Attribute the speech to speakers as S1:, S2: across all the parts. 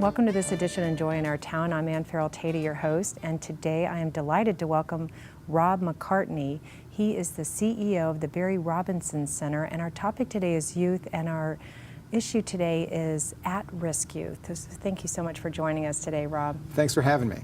S1: Welcome to this edition of Joy in Our Town. I'm Ann Farrell Tatey, your host, and today I am delighted to welcome Rob McCartney. He is the CEO of the Barry Robinson Center, and our topic today is youth, and our issue today is at-risk youth. So thank you so much for joining us today, Rob.
S2: Thanks for having me.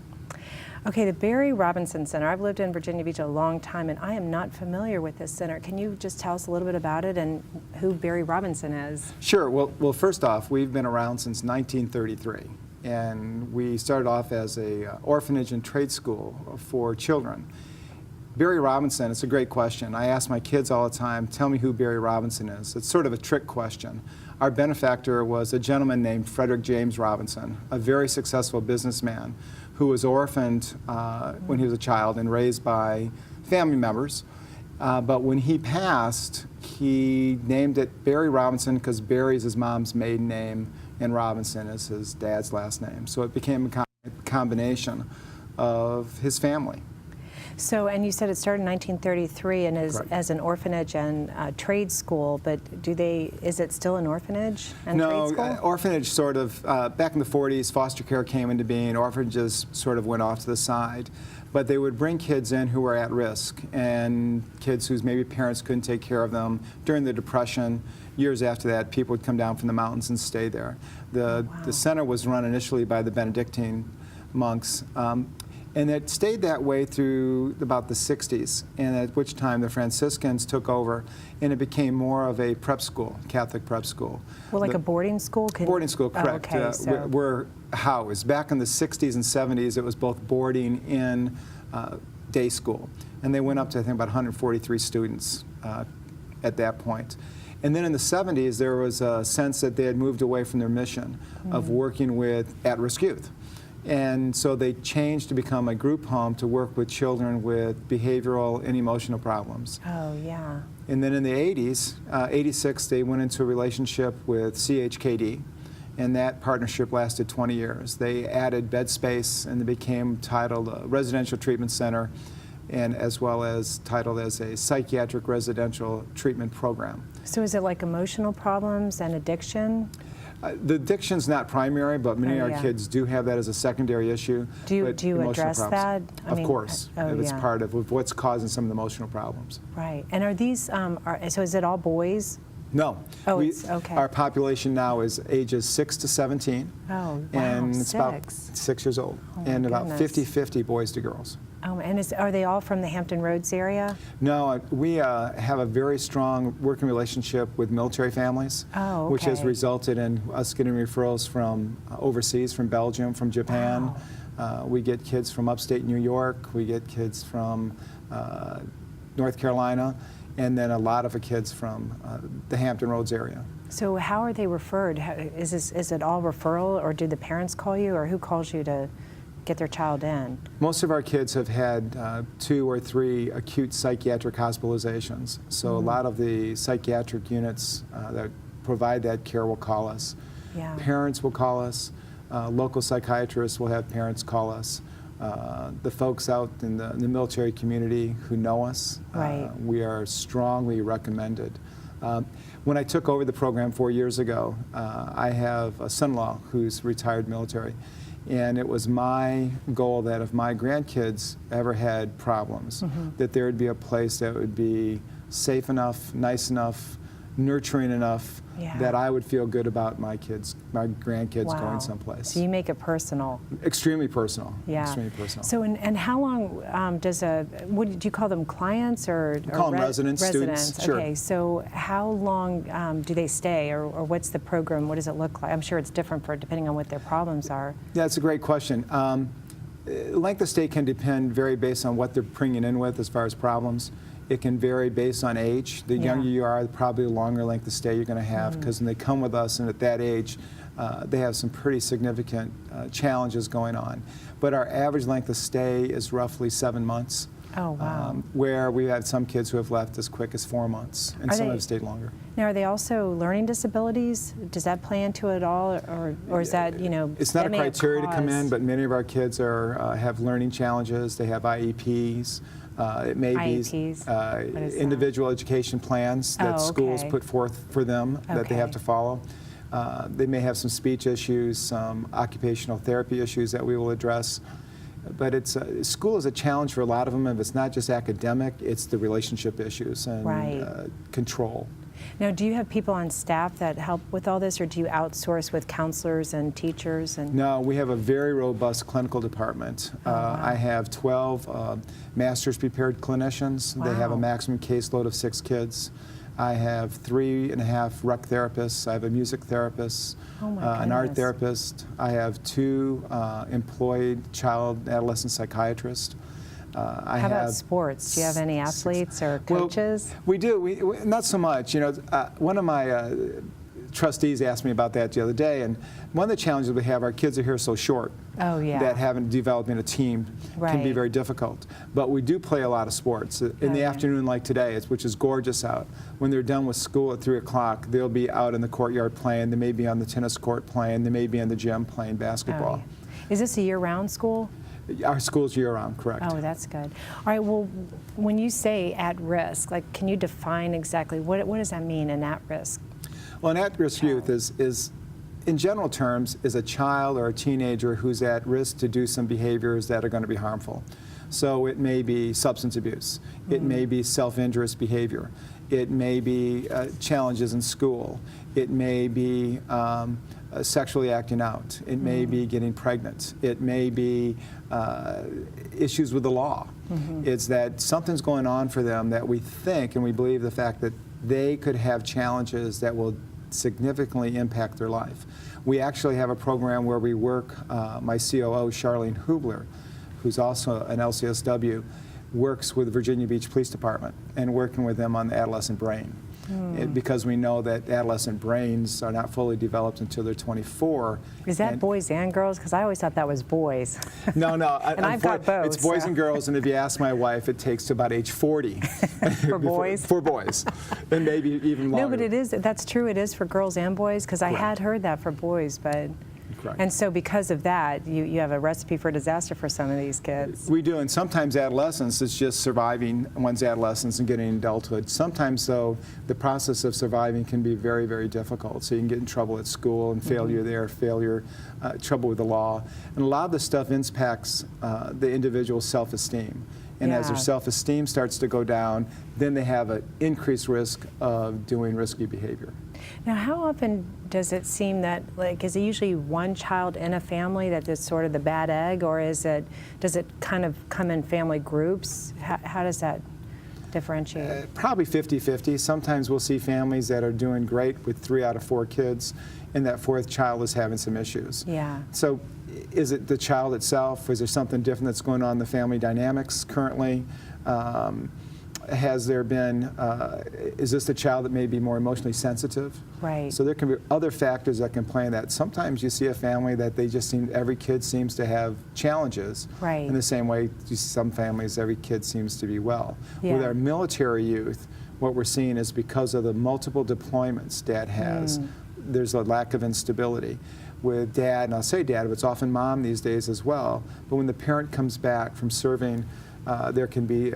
S1: Okay, the Barry Robinson Center. I've lived in Virginia Beach a long time, and I am not familiar with this center. Can you just tell us a little bit about it and who Barry Robinson is?
S2: Sure. Well, first off, we've been around since 1933, and we started off as a orphanage and trade school for children. Barry Robinson, it's a great question. I ask my kids all the time, tell me who Barry Robinson is. It's sort of a trick question. Our benefactor was a gentleman named Frederick James Robinson, a very successful businessman who was orphaned when he was a child and raised by family members. But when he passed, he named it Barry Robinson because Barry is his mom's maiden name and Robinson is his dad's last name. So it became a combination of his family.
S1: So, and you said it started in 1933 and is as an orphanage and trade school, but is it still an orphanage and trade school?
S2: No, orphanage sort of, back in the 40s, foster care came into being, orphanages sort of went off to the side. But they would bring kids in who were at risk, and kids whose maybe parents couldn't take care of them. During the Depression, years after that, people would come down from the mountains and stay there. The center was run initially by the Benedictine monks. And it stayed that way through about the 60s, and at which time the Franciscans took over, and it became more of a prep school, Catholic prep school.
S1: Well, like a boarding school?
S2: Boarding school, correct.
S1: Oh, okay, so
S2: we're housed. Back in the 60s and 70s, it was both boarding and day school. And they went up to, I think, about 143 students at that point. And then in the 70s, there was a sense that they had moved away from their mission of working with at-risk youth. And so they changed to become a group home to work with children with behavioral and emotional problems.
S1: Oh, yeah.
S2: And then in the 80s, 86, they went into a relationship with CHKD, and that partnership lasted 20 years. They added bed space, and they became titled a residential treatment center, and as well as titled as a psychiatric residential treatment program.
S1: So is it like emotional problems and addiction?
S2: The addiction's not primary, but many of our kids do have that as a secondary issue.
S1: Do you address that?
S2: Of course. It's part of what's causing some of the emotional problems.
S1: Right. And are these, so is it all boys?
S2: No.
S1: Oh, it's okay.
S2: Our population now is ages 6 to 17.
S1: Oh, wow,
S2: and it's about 6 years old.
S1: Oh,
S2: and about 50-50 boys to girls.
S1: Oh, and are they all from the Hampton Roads area?
S2: No, we have a very strong working relationship with military families, which has resulted in us getting referrals from overseas, from Belgium, from Japan. Wow. We get kids from upstate New York. We get kids from North Carolina, and then a lot of the kids from the Hampton Roads area. So
S1: how are they referred? Is it all referral, or do the parents call you, or who calls you to get their child in? Most of our kids have had 2 or 3 acute psychiatric hospitalizations. So a lot of the psychiatric units that provide that care will call us. Yeah. Parents will call us. Local psychiatrists will have parents call us. The folks out in the military community who know us, we are strongly recommended. When I took over the program 4 years ago, I have a son-in-law who's retired military. And it was my goal that if my grandkids ever had problems, that there would be a place that would be safe enough, nice enough, nurturing enough, that I would feel good about my grandkids going someplace. So you make it personal. Extremely personal. Yeah. Extremely personal. So and how long do you call them clients or call them residents, students? Sure. Okay, so how long do they stay, or what's the program? What does it look like? I'm sure it's different depending on what their problems are. Yeah, it's a great question. Length of stay can vary based on what they're bringing in with as far as problems. It can vary based on age. The younger you are, probably the longer length of stay you're going to have, because when they come with us and at that age, they have some pretty significant challenges going on. But our average length of stay is roughly 7 months. Oh, wow. Where we had some kids who have left as quick as 4 months, and some have stayed longer. Now, are they also learning disabilities? Does that play into it all, or is that, It's not a criteria to come in, but many of our kids have learning challenges. They have IEPs. It may be individual education plans that schools put forth for them that they have to follow.
S2: They may have some speech issues, some occupational therapy issues that we will address. But school is a challenge for a lot of them. If it's not just academic, it's the relationship issues and control.
S1: Now, do you have people on staff that help with all this, or do you outsource with counselors and teachers?
S2: No, we have a very robust clinical department.
S1: Wow.
S2: I have 12 master's prepared clinicians.
S1: Wow.
S2: They have a maximum caseload of 6 kids. I have 3.5 rec therapists. I have a music therapist, an art therapist. I have 2 employed child and adolescent psychiatrists.
S1: How about sports? Do you have any athletes or coaches?
S2: Well, we do. We not so much. You know, one of my trustees asked me about that the other day, and one of the challenges we have, our kids are here so short.
S1: Oh, yeah.
S2: That having developing a team can be very difficult. But we do play a lot of sports. In the afternoon like today, which is gorgeous out, when they're done with school at 3 o'clock, they'll be out in the courtyard playing. They may be on the tennis court playing. They may be in the gym playing basketball.
S1: Oh, yeah. Is this a year-round school?
S2: Our school's year-round, correct.
S1: Oh, that's good. All right, well, when you say at risk, like, can you define exactly, what does that mean, an at-risk?
S2: Well, an at-risk youth is, in general terms, is a child or a teenager who's at risk to do some behaviors that are going to be harmful. So it may be substance abuse. It may be self-injurious behavior. It may be challenges in school. It may be sexually acting out. It may be getting pregnant. It may be issues with the law. It's that something's going on for them that we think and we believe the fact that they could have challenges that will significantly impact their life. We actually have a program where we work, my COO, Charlene Hubler, who's also an LCSW, works with the Virginia Beach Police Department and working with them on the adolescent brain. Because we know that adolescent brains are not fully developed until they're 24.
S1: Is that boys and girls? Because I always thought that was boys.
S2: No, no.
S1: And I've got both.
S2: It's boys and girls, and if you ask my wife, it takes to about age 40.
S1: For boys?
S2: For boys, and maybe even longer.
S1: No, but that's true. It is for girls and boys, because I had heard that for boys, but...
S2: Correct.
S1: And so because of that, you have a recipe for disaster for some of these kids.
S2: We do, and sometimes adolescence is just surviving one's adolescence and getting adulthood. Sometimes, though, the process of surviving can be very, very difficult. So you can get in trouble at school and failure there, trouble with the law. And a lot of the stuff impacts the individual's self-esteem. And as their self-esteem starts to go down, then they have an increased risk of doing risky behavior.
S1: Now, how often does it seem that, like, is it usually one child in a family that is sort of the bad egg, or does it kind of come in family groups? How does that differentiate?
S2: Probably 50-50. Sometimes we'll see families that are doing great with 3 out of 4 kids, and that 4th child is having some issues.
S1: Yeah.
S2: So is it the child itself? Is there something different that's going on in the family dynamics currently? Has there been, is this the child that may be more emotionally sensitive?
S1: Right.
S2: So there can be other factors that can play in that. Sometimes you see a family that every kid seems to have challenges.
S1: Right.
S2: In the same way, you see some families, every kid seems to be well.
S1: Yeah.
S2: With our military youth, what we're seeing is because of the multiple deployments Dad has, there's a lack of instability. With Dad, and I'll say Dad, but it's often Mom these days as well, but when the parent comes back from serving, there can be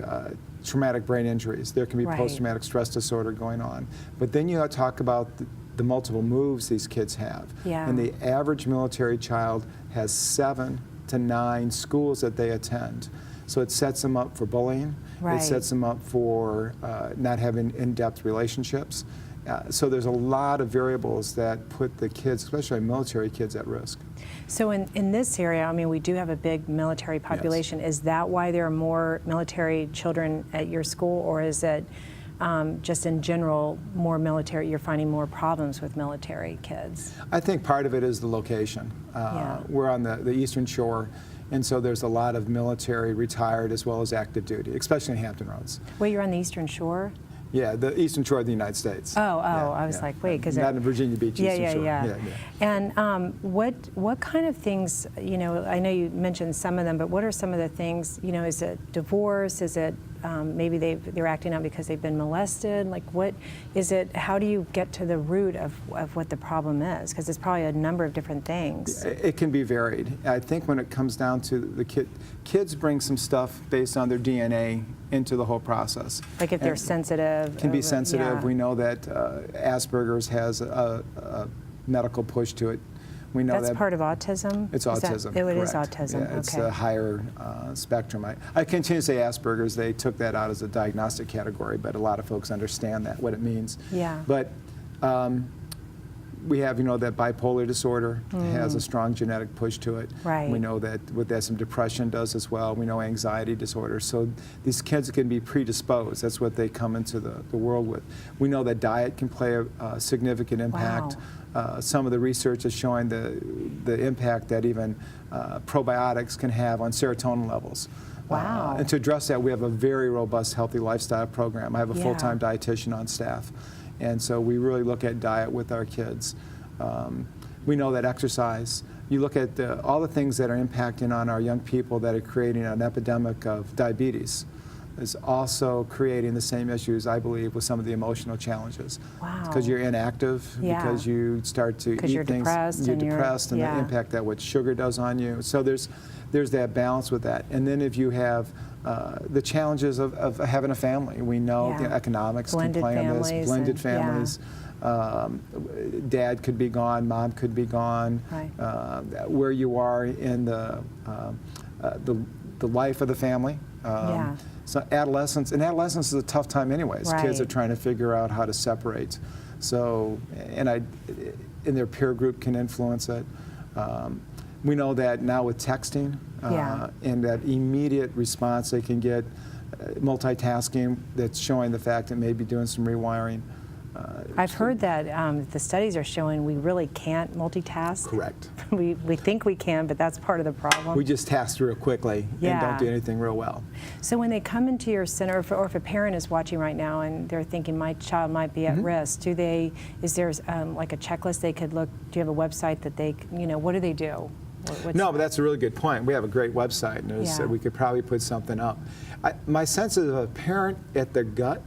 S2: traumatic brain injuries. There can be post-traumatic stress disorder going on. But then you talk about the multiple moves these kids have.
S1: Yeah.
S2: And the average military child has 7 to 9 schools that they attend. So it sets them up for bullying.
S1: Right.
S2: It sets them up for not having in-depth relationships. So there's a lot of variables that put the kids, especially military kids, at risk.
S1: So in this area, I mean, we do have a big military population. Yes. Is that why there are more military children at your school, or is it just in general more military, you're finding more problems with military kids? I
S2: think part of it is the location. We're on the Eastern Shore, and so there's a lot of military retired as well as active duty, especially in Hampton Roads.
S1: Wait, you're on the Eastern Shore?
S2: Yeah, the Eastern Shore of the United States.
S1: I was like, wait, because
S2: not in Virginia Beach, Eastern Shore.
S1: Yeah. And what kind of things, you know, I know you mentioned some of them, but what are some of the things, you know, is it divorce? Is it maybe they're acting out because they've been molested? Like, what is it? How do you get to the root of what the problem is? Because it's probably a number of different things.
S2: It can be varied. I think when it comes down to the kids bring some stuff based on their DNA into the whole process.
S1: Like if they're sensitive.
S2: Can be sensitive. We know that Asperger's has medical push to it. We know
S1: That's
S2: that
S1: part of autism?
S2: it's autism.
S1: It is
S2: correct.
S1: autism,
S2: Yeah, it's
S1: okay.
S2: a higher spectrum. I continue to say Asperger's. They took that out as a diagnostic category, but a lot of folks understand that, what it means.
S1: Yeah.
S2: But we have, that bipolar disorder has a strong genetic push to it.
S1: Right.
S2: We know that some depression does as well. We know anxiety disorder. So these kids can be predisposed. That's what they come into the world with. We know that diet can play a significant impact.
S1: Wow.
S2: Some of the research is showing the impact that even probiotics can have on serotonin levels.
S1: Wow.
S2: And to address that, we have a very robust healthy lifestyle program. I have a
S1: Yeah.
S2: full-time dietitian on staff. And so we really look at diet with our kids. We know that exercise, you look at all the things that are impacting on our young people that are creating an epidemic of diabetes is also creating the same issues, I believe, with some of the emotional challenges.
S1: Wow.
S2: Because you're inactive,
S1: Yeah.
S2: because you start to eat
S1: Because you're
S2: things.
S1: depressed
S2: You're
S1: and you're-
S2: depressed and
S1: yeah.
S2: the impact that what sugar does on you. So there's that balance with that. And then if you have the challenges of having a family, we know
S1: Yeah.
S2: the economics
S1: Blended
S2: can play on this.
S1: families
S2: Blended
S1: and- yeah.
S2: families. Dad could be gone, mom could be gone.
S1: Right.
S2: Where you are in the life of the family.
S1: Yeah.
S2: So adolescence is a tough time anyways. Kids are
S1: Right.
S2: trying to figure out how to separate. So, and their peer group can influence it. We know that now with texting
S1: Yeah.
S2: and that immediate response they can get, multitasking, that's showing the fact that maybe doing some rewiring.
S1: I've heard that the studies are showing we really can't multitask.
S2: Correct.
S1: We think we can, but that's part of the problem.
S2: We just task real quickly and
S1: Yeah.
S2: don't do anything real well.
S1: So when they come into your center, or if a parent is watching right now and they're thinking my child might be at risk, is there like a checklist they could look? Do you have a website that they, what do they do?
S2: No, but that's a really good point. We have a great website, and
S1: Yeah.
S2: we could probably put something up. My sense is a parent at the gut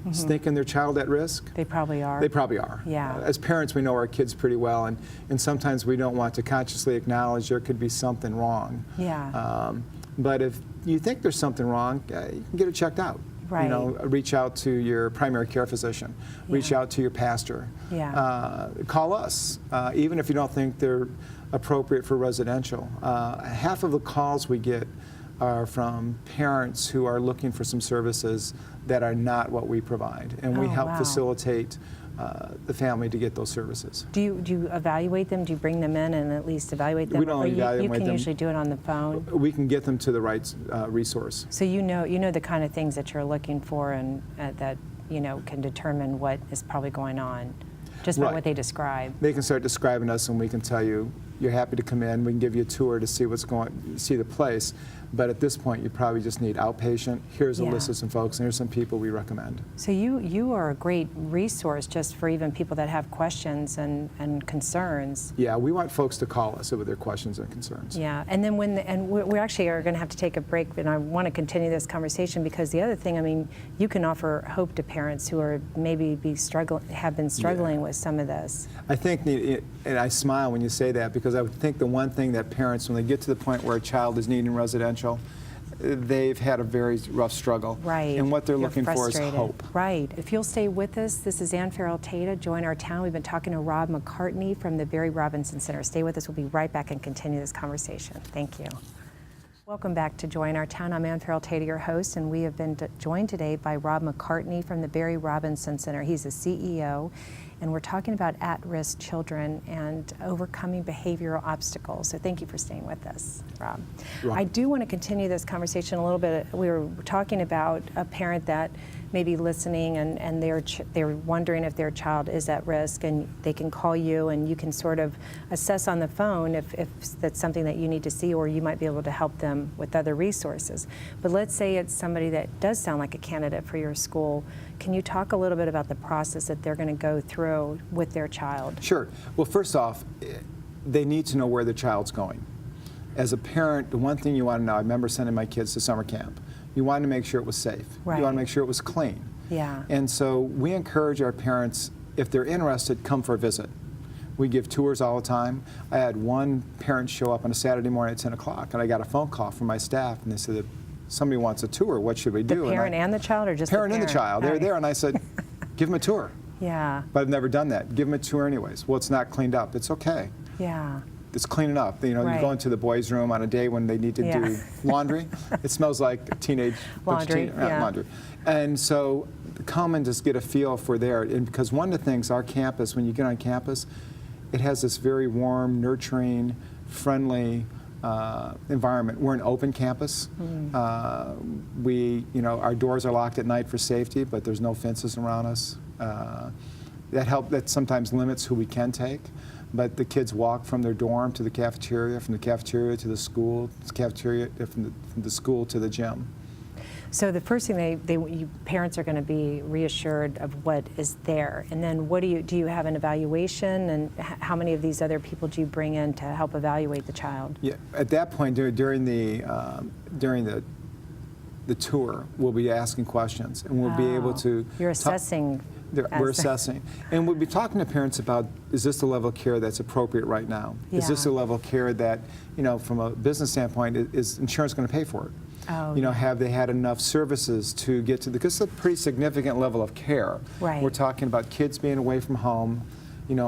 S2: is thinking their child at risk.
S1: They probably are.
S2: They probably are.
S1: Yeah.
S2: As parents, we know our kids pretty well, and sometimes we don't want to consciously acknowledge there could be something wrong.
S1: Yeah.
S2: But if you think there's something wrong, you can get it checked out.
S1: Right.
S2: Reach out to your primary care physician. Reach
S1: Yeah.
S2: out to your pastor.
S1: Yeah.
S2: Call us, even if you don't think they're appropriate for residential. Half of the calls we get are from parents who are looking for some services that are not what we provide, and we
S1: Oh,
S2: help
S1: wow.
S2: facilitate the family to get those services.
S1: Do you evaluate them? Do you bring them in and at least evaluate them?
S2: We don't
S1: Or
S2: evaluate
S1: you can
S2: them.
S1: usually do it on the phone.
S2: We can get them to the right resource.
S1: So you know the kind of things that you're looking for and that can determine what is probably going on, just by
S2: Right.
S1: what they describe.
S2: They can start describing us, and we can tell you, you're happy to come in. We can give you a tour to see see the place. But at this point, you probably just need outpatient. Here's a
S1: Yeah.
S2: list of some folks, and here's some people we recommend.
S1: So you are a great resource just for even people that have questions and concerns.
S2: Yeah, we want folks to call us with their questions and concerns.
S1: Yeah, and then we actually are going to have to take a break, and I want to continue this conversation because the other thing, you can offer hope to parents who are maybe have been struggling with some of this.
S2: I think, and I smile when you say that, because I would think the one thing that parents, when they get to the point where a child is needing residential, they've had a very rough struggle.
S1: Right.
S2: And what they're
S1: You're
S2: looking for is
S1: frustrated.
S2: hope.
S1: Right. If you'll stay with us, this is Ann Farrell Tata, Join Our Town. We've been talking to Rob McCartney from the Barry Robinson Center. Stay with us. We'll be right back and continue this conversation. Thank you. Welcome back to Join Our Town. I'm Ann Farrell Tata, your host, and we have been joined today by Rob McCartney from the Barry Robinson Center. He's the CEO, and we're talking about at-risk children and overcoming behavioral obstacles. So thank you for staying with us, Rob.
S2: Rob.
S1: I do want to continue this conversation a little bit. We were talking about a parent that may be listening and they're wondering if their child is at risk, and they can call you and you can sort of assess on the phone if that's something that you need to see, or you might be able to help them with other resources. But let's say it's somebody that does sound like a candidate for your school. Can you talk a little bit about the process that they're going to go through with their child?
S2: Sure. Well, first off, they need to know where their child's going. As a parent, the one thing you want to know, I remember sending my kids to summer camp. You want to make sure it was safe.
S1: Right.
S2: You want to make sure it was clean.
S1: Yeah.
S2: And so we encourage our parents, if they're interested, come for a visit. We give tours all the time. I had one parent show up on a Saturday morning at 10 o'clock, and I got a phone call from my staff, and they said, somebody wants a tour. What should we do?
S1: The parent and the child, or just the
S2: parent and the child. They're there, and I said, give them a tour.
S1: Yeah.
S2: But I've never done that. Give them a tour anyways. Well, it's not cleaned up. It's okay.
S1: Yeah.
S2: It's cleaning up. You know,
S1: Right.
S2: you go into the boys' room on a day when they need to
S1: Yeah.
S2: do laundry. It smells like teenage
S1: Laundry, yeah.
S2: laundry. And so come and just get a feel for there. And because one of the things, our campus, when you get on campus, it has this very warm, nurturing, friendly environment. We're an open campus. Our doors are locked at night for safety, but there's no fences around us. That sometimes limits who we can take. But the kids walk from their dorm to the cafeteria, from the cafeteria to the school, from the school to the gym.
S1: So the first thing parents are going to be reassured of what is there, and then what do you have an evaluation, and how many of these other people do you bring in to help evaluate the child?
S2: Yeah, at that point during the tour, we'll be asking questions, and we'll be able to.
S1: You're assessing.
S2: We're assessing. And we'll be talking to parents about, is this the level of care that's appropriate right now?
S1: Yeah.
S2: Is this the level of care that, from a business standpoint, is insurance going to pay for it?
S1: Oh,
S2: Have they had enough services to get to because it's a pretty significant level of care.
S1: Right.
S2: We're talking about kids being away from home,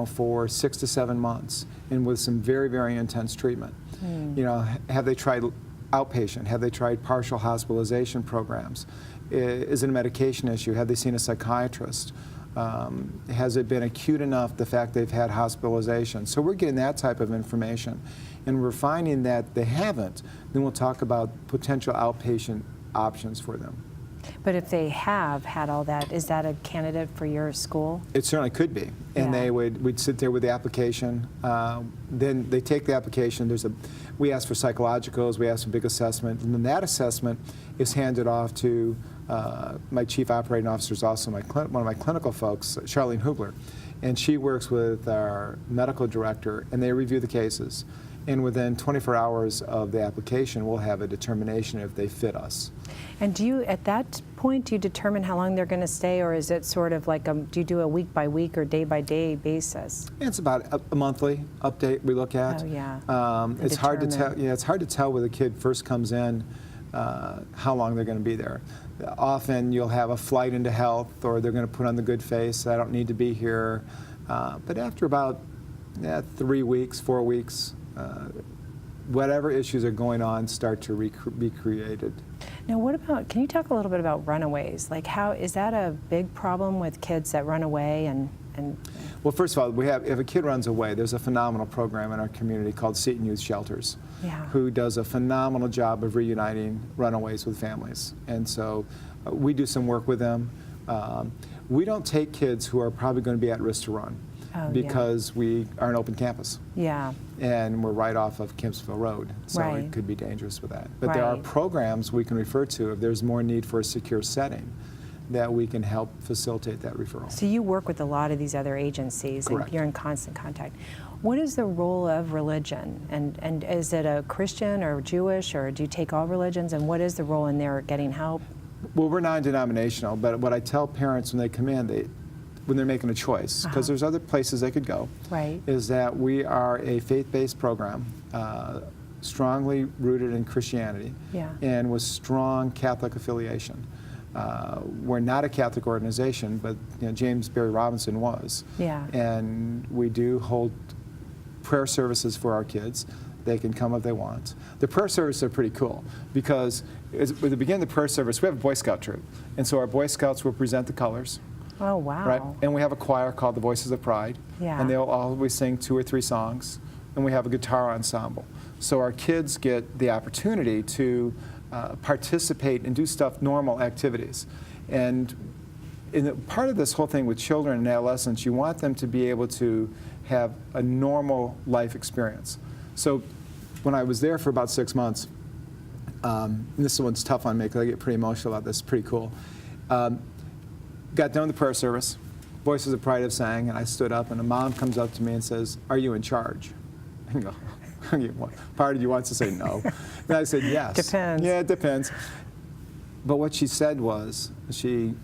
S2: for 6 to 7 months, and with some very, very intense treatment. Have they tried outpatient? Have they tried partial hospitalization programs? Is it a medication issue? Have they seen a psychiatrist? Has it been acute enough, the fact they've had hospitalization? So we're getting that type of information. And we're finding that they haven't, then we'll talk about potential outpatient options for them.
S1: But if they have had all that, is that a candidate for your school?
S2: It certainly could be. And
S1: Yeah.
S2: we'd sit there with the application. Then they take the application. We ask for psychologicals, we ask for big assessment, and then that assessment is handed off to my chief operating officer, is also one of my clinical folks, Charlene Hubler. And she works with our medical director, and they review the cases. And within 24 hours of the application, we'll have a determination if they fit us.
S1: And at that point, do you determine how long they're going to stay, or is it sort of like do you do a week by week or day by day basis?
S2: It's about a monthly update we look at.
S1: Oh, yeah.
S2: It's hard to tell. Yeah, it's hard to tell when a kid first comes in how long they're going to be there. Often you'll have a flight into health, or they're going to put on the good face. I don't need to be here. But after about 3 weeks, 4 weeks, whatever issues are going on start to be created.
S1: Now, can you talk a little bit about runaways? Like, is that a big problem with kids that run away and
S2: Well, first of all, if a kid runs away, there's a phenomenal program in our community called Seton Youth Shelters, who does a phenomenal job of reuniting runaways with families. And so we do some work with them. We don't take kids who are probably going to be at risk to run. Because we are an open campus.
S1: Yeah.
S2: And we're right off of Kempsville Road, so
S1: Right.
S2: it could be dangerous with that. But there are
S1: Right.
S2: programs we can refer to if there's more need for a secure setting that we can help facilitate that referral.
S1: So you work with a lot of these other agencies,
S2: Correct.
S1: and you're in constant contact. What is the role of religion? And is it a Christian or Jewish, or do you take all religions? And what is the role in their getting help?
S2: Well, we're non-denominational, but what I tell parents when they come in, when they're making a choice, because there's other places they could go,
S1: Right.
S2: is that we are a faith-based program, strongly rooted in Christianity,
S1: Yeah.
S2: and with strong Catholic affiliation. We're not a Catholic organization, but James Barry Robinson was.
S1: Yeah.
S2: And we do hold prayer services for our kids. They can come if they want. The prayer services are pretty cool because at the beginning of the prayer service, we have a Boy Scout troop. And so our Boy Scouts will present the colors.
S1: Oh, wow.
S2: Right? And we have a choir called the Voices of Pride.
S1: Yeah.
S2: And they'll always sing 2 or 3 songs. And we have a guitar ensemble. So our kids get the opportunity to participate and do normal activities. And part of this whole thing with children and adolescents, you want them to be able to have a normal life experience. So when I was there for about 6 months, and this one's tough on me because I get pretty emotional about this, it's pretty cool. Got done with the prayer service, Voices of Pride have sang, and I stood up, and a mom comes up to me and says, "Are you in charge?" I go, part of you wants to say no. And I said, yes.
S1: Depends.
S2: Yeah, it depends. But what she said was, she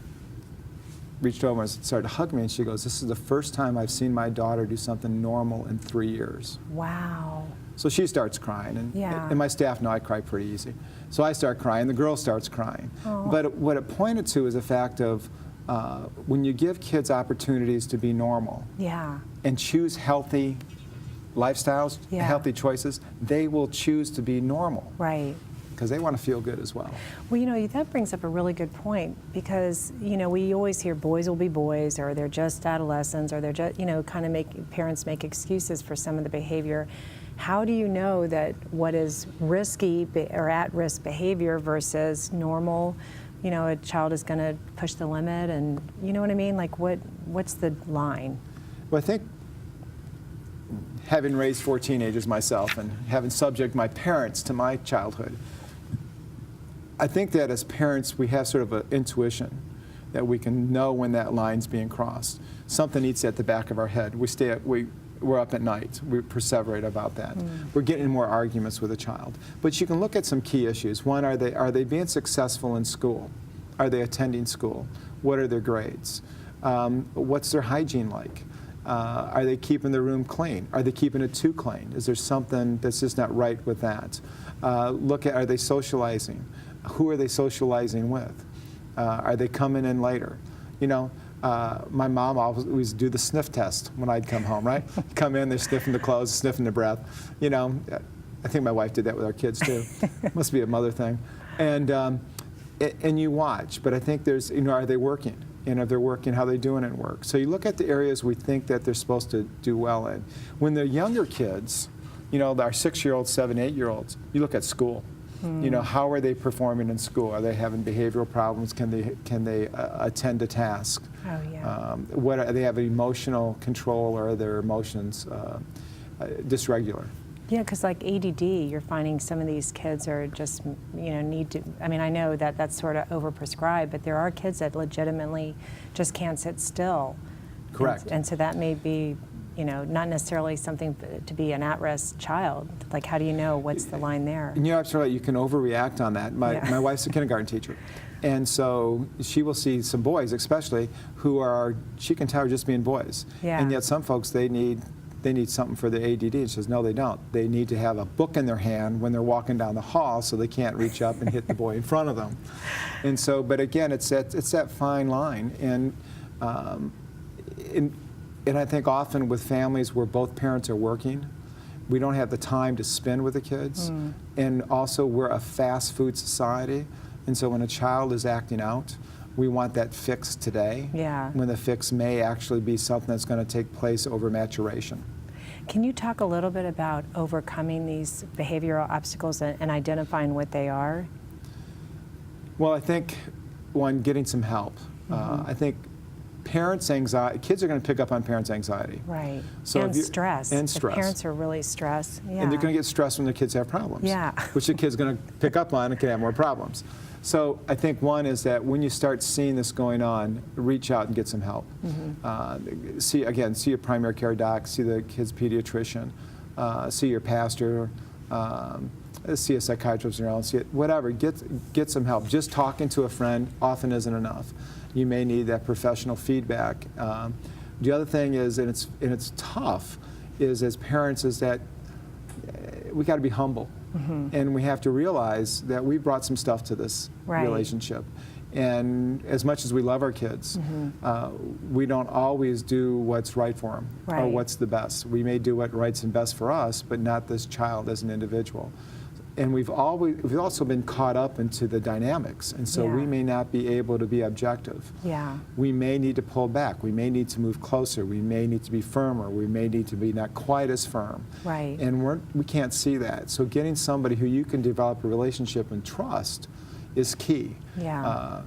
S2: reached over and started to hug me, and she goes, "This is the first time I've seen my daughter do something normal in 3 years."
S1: Wow.
S2: So she starts crying, and my staff know I cry pretty easy. So I start crying, the girl starts crying.
S1: Oh.
S2: But what it pointed to is the fact of when you give kids opportunities to be normal
S1: Yeah.
S2: and choose healthy lifestyles,
S1: Yeah.
S2: healthy choices, they will choose to be normal
S1: Right.
S2: because they want to feel good as well.
S1: Well, that brings up a really good point because, we always hear boys will be boys, or they're just adolescents, or they're just, kind of parents make excuses for some of the behavior. How do you know that what is risky or at-risk behavior versus normal? A child is going to push the limit, and you know what I mean? Like, what's the line?
S2: Well, I think having raised 4 teenagers myself and having subject my parents to my childhood, I think that as parents we have sort of an intuition that we can know when that line's being crossed. Something eats at the back of our head. We're up at night. We perseverate about that. We're getting in more arguments with a child. But you can look at some key issues. One, are they being successful in school? Are they attending school? What are their grades? What's their hygiene like? Are they keeping the room clean? Are they keeping it too clean? Is there something that's just not right with that? Look at, are they socializing? Who are they socializing with? Are they coming in later? My mom always do the sniff test when I'd come home, right? Come in, they're sniffing the clothes, sniffing the breath. I think my wife did that with our kids too. Must be a mother thing. And you watch, but I think there's, are they working? And if they're working, how are they doing at work? So you look at the areas we think that they're supposed to do well in. When they're younger kids, our 6-year-olds, 7-, 8-year-olds, you look at school. How are they performing in school? Are they having behavioral problems? Can they attend to tasks?
S1: Oh, yeah.
S2: Do they have emotional control, or are their emotions dysregular?
S1: Yeah, because like ADD, you're finding some of these kids are just, need to, I know that that's sort of overprescribed, but there are kids that legitimately just can't sit still.
S2: Correct.
S1: And so that may be, not necessarily something to be an at-risk child. Like, how do you know what's the line there?
S2: And you're absolutely right. You can overreact on that. My wife's a kindergarten teacher. And so she will see some boys, especially, she can tell are just being boys.
S1: Yeah.
S2: And yet some folks, they need something for their ADD. And she says, no, they don't. They need to have a book in their hand when they're walking down the hall so they can't reach up and hit the boy in front of them. And so, but again, it's that fine line. And I think often with families where both parents are working, we don't have the time to spend with the kids. And also, we're a fast food society. And so when a child is acting out, we want that fix today.
S1: Yeah.
S2: When the fix may actually be something that's going to take place over maturation.
S1: Can you talk a little bit about overcoming these behavioral obstacles and identifying what they are?
S2: Well, I think, one, getting some help. I think parents' anxiety, kids are going to pick up on parents' anxiety.
S1: Right.
S2: So
S1: and stress.
S2: And
S1: If
S2: stress.
S1: parents are really stressed. Yeah.
S2: And they're going to get stressed when their kids have problems.
S1: Yeah.
S2: Which the kid's going to pick up on and can have more problems. So I think one is that when you start seeing this going on, reach out and get some help. See your primary care doc, see the kid's pediatrician, see your pastor, see a psychiatrist around, whatever. Get some help. Just talking to a friend often isn't enough. You may need that professional feedback. The other thing is, and it's tough, is as parents, is that we got to be humble. And we have to realize that we brought some stuff to this relationship. And as much as we love our kids, we don't always do what's right for them or what's the best. We may do what right's and best for us, but not this child as an individual. And we've also been caught up into the dynamics, and so we may not be able to be objective.
S1: Yeah.
S2: We may need to pull back. We may need to move closer. We may need to be firmer. We may need to be not quite as firm.
S1: Right.
S2: And we can't see that. So getting somebody who you can develop a relationship and trust is key.
S1: Yeah.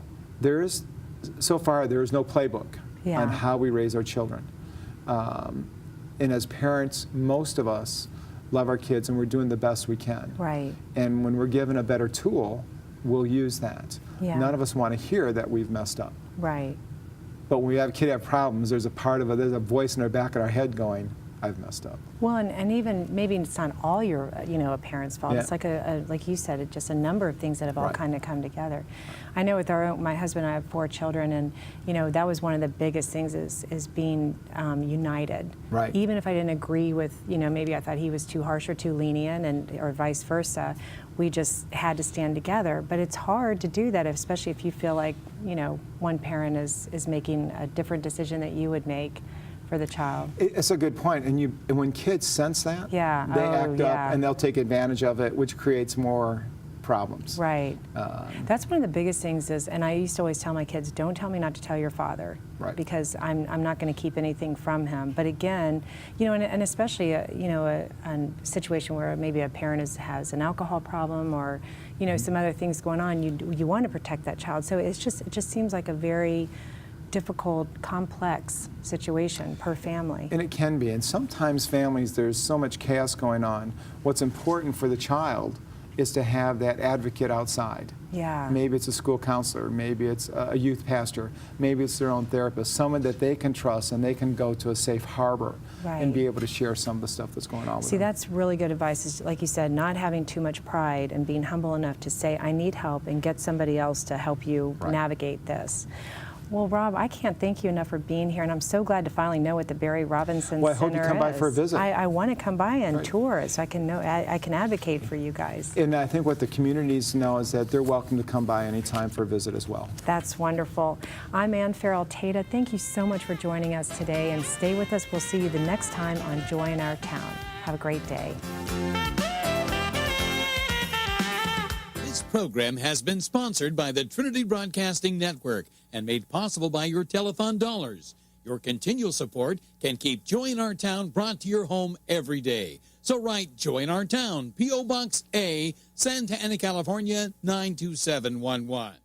S2: So far, there is no playbook on how we raise our children. And as parents, most of us love our kids, and we're doing the best we can.
S1: Right.
S2: And when we're given a better tool, we'll use that.
S1: Yeah.
S2: None of us want to hear that we've messed up.
S1: Right.
S2: But when we have a kid have problems, there's a voice in our back of our head going, I've messed up.
S1: Well, and even maybe it's not all your, a parent's fault.
S2: Yeah.
S1: It's like like you said, it's just a number of things that have all
S2: Right.
S1: kind of come together. I know with my husband and I have 4 children, and that was one of the biggest things is being united.
S2: Right.
S1: Even if I didn't agree with, maybe I thought he was too harsh or too lenient, or vice versa, we just had to stand together. But it's hard to do that, especially if you feel like, one parent is making a different decision that you would make for the child.
S2: It's a good point, and when kids sense that,
S1: Yeah.
S2: they
S1: Oh,
S2: act
S1: yeah.
S2: up and they'll take advantage of it, which creates more problems.
S1: Right. That's one of the biggest things is, and I used to always tell my kids, don't tell me not to tell your father,
S2: Right.
S1: because I'm not going to keep anything from him. But again, and especially a situation where maybe a parent has an alcohol problem or some other things going on, you want to protect that child. So it just seems like a very difficult, complex situation per family.
S2: And it can be. And sometimes families, there's so much chaos going on. What's important for the child is to have that advocate outside.
S1: Yeah.
S2: Maybe it's a school counselor, maybe it's a youth pastor, maybe it's their own therapist, someone that they can trust and they can go to a safe harbor
S1: Right.
S2: and be able to share some of the stuff that's going on with
S1: See,
S2: them.
S1: that's really good advice. Is, like you said, not having too much pride and being humble enough to say, I need help, and get somebody else to help you
S2: Right.
S1: navigate this. Well, Rob, I can't thank you enough for being here, and I'm so glad to finally know what the Barry Robinson
S2: Well, I hope
S1: Center
S2: you come by for a
S1: is.
S2: visit.
S1: I want to come by and
S2: Right.
S1: tour it so I can know I can advocate for you guys.
S2: And I think what the community needs to know is that they're welcome to come by anytime for a visit as well.
S1: That's wonderful. I'm Ann Farrell Tata. Thank you so much for joining us today, and stay with us. We'll see you the next time on Joy in Our Town. Have a great day.
S3: This program has been sponsored by the Trinity Broadcasting Network and made possible by your telethon dollars. Your continual support can keep Joy in Our Town brought to your home every day. So write Joy in Our Town, P.O. Box A, Santa Ana, California, 92711.